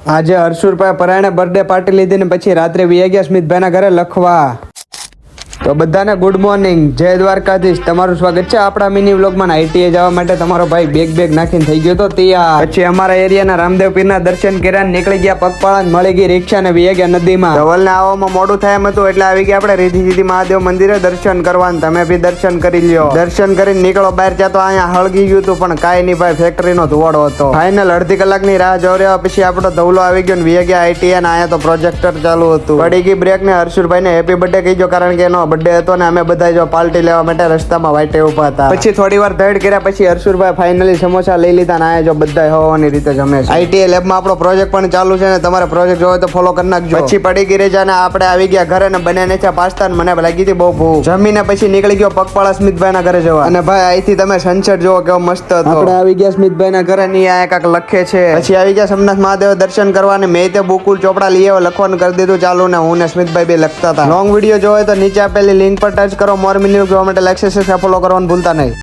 આજે હર્ષુરભાઈ પરાયણે birthday party લીધી ને પછી રાત્રે વી ગયા સ્મિતભાઈના ઘરે લખવા. તો બધાને ગુડ મોર્નિંગ, જય દ્વારકાધીશ. તમારું સ્વાગત છે આપણા મિની વ્લોગમાં. આઈટીએ જવા માટે તમારો ભાઈ બેગ નાખીને થઈ ગયો તો તૈયાર. પછી અમારા એરિયાના રામદેવ પીરના દર્શન કર્યા, નીકળી ગયા પગપાળા, મળી ગઈ રિક્ષા ને વી ગયા નદીમાં. ધવલને આવવામાં મોડું થાય એમ હતું એટલે આવી ગયા આપણે રીધી સીધી મહાદેવ મંદિરે દર્શન કરવાનું. તમે બી દર્શન કરી લ્યો. દર્શન કરીને નીકળો બહાર. ત્યાં તો અહીંયા હળગી ગયું હતું પણ કાંઈ નહીં ભાઈ, ફેક્ટરીનો ધુવાડો હતો. ફાઇનલ અડધી કલાકની રાહ જોયા પછી આપણો ધવલો આવી ગયો ને વી ગયા આઈટીએ. અહીંયા તો પ્રોજેક્ટર ચાલુ હતું. પડી ગઈ બ્રેક ને હર્ષુરભાઈને હેપી બર્થડે કહીજો, કારણ કે એનો બર્થડે હતો ને અમે બધા જો પાર્ટી લેવા માટે રસ્તામાં વાટે ઉભા હતા. પછી થોડી વાર ધડ કર્યા પછી હર્ષુરભાઈ ફાઇનલી સમોસા લઈ લીધા ને આ જો બધા હોવાની રીતે જમે છે. આઈટીએ લેબમાં આપણો પ્રોજેક્ટ પણ ચાલુ છે ને તમારે પ્રોજેક્ટ જોવો તો ફોલો કરી નાખજો. પછી પડી ગઈ રેજા ને આપણે આવી ગયા ઘરે ને બન્યા છે પાસ્તા ને મને લાગી હતી બહુ ભૂખ. જમીને પછી નીકળી ગયો પગપાળા સ્મિતભાઈના ઘરે જવા. અને ભાઈ અહીંથી તમે સનસેટ જોવો કેવો મસ્ત હતો. આપણે આવી ગયા સ્મિતભાઈના ઘરે ની આ કાંક લખે છે. પછી આવી ગયા સોમનાથ મહાદેવ દર્શન કરવા ને મેં તે બુકુલ ચોપડા લઈ આવ્યો, લખવાનું કરી દીધું ચાલુ ને હું ને સ્મિતભાઈ બે લખતા હતા. લોંગ વિડીયો જોવે તો નીચે આપેલી લિંક પર ટચ કરો. મોર મિની જોવા માટે લાઈક, સબસ્ક્રાઇબ, ફોલો કરવાનું ભૂલતા નહીં.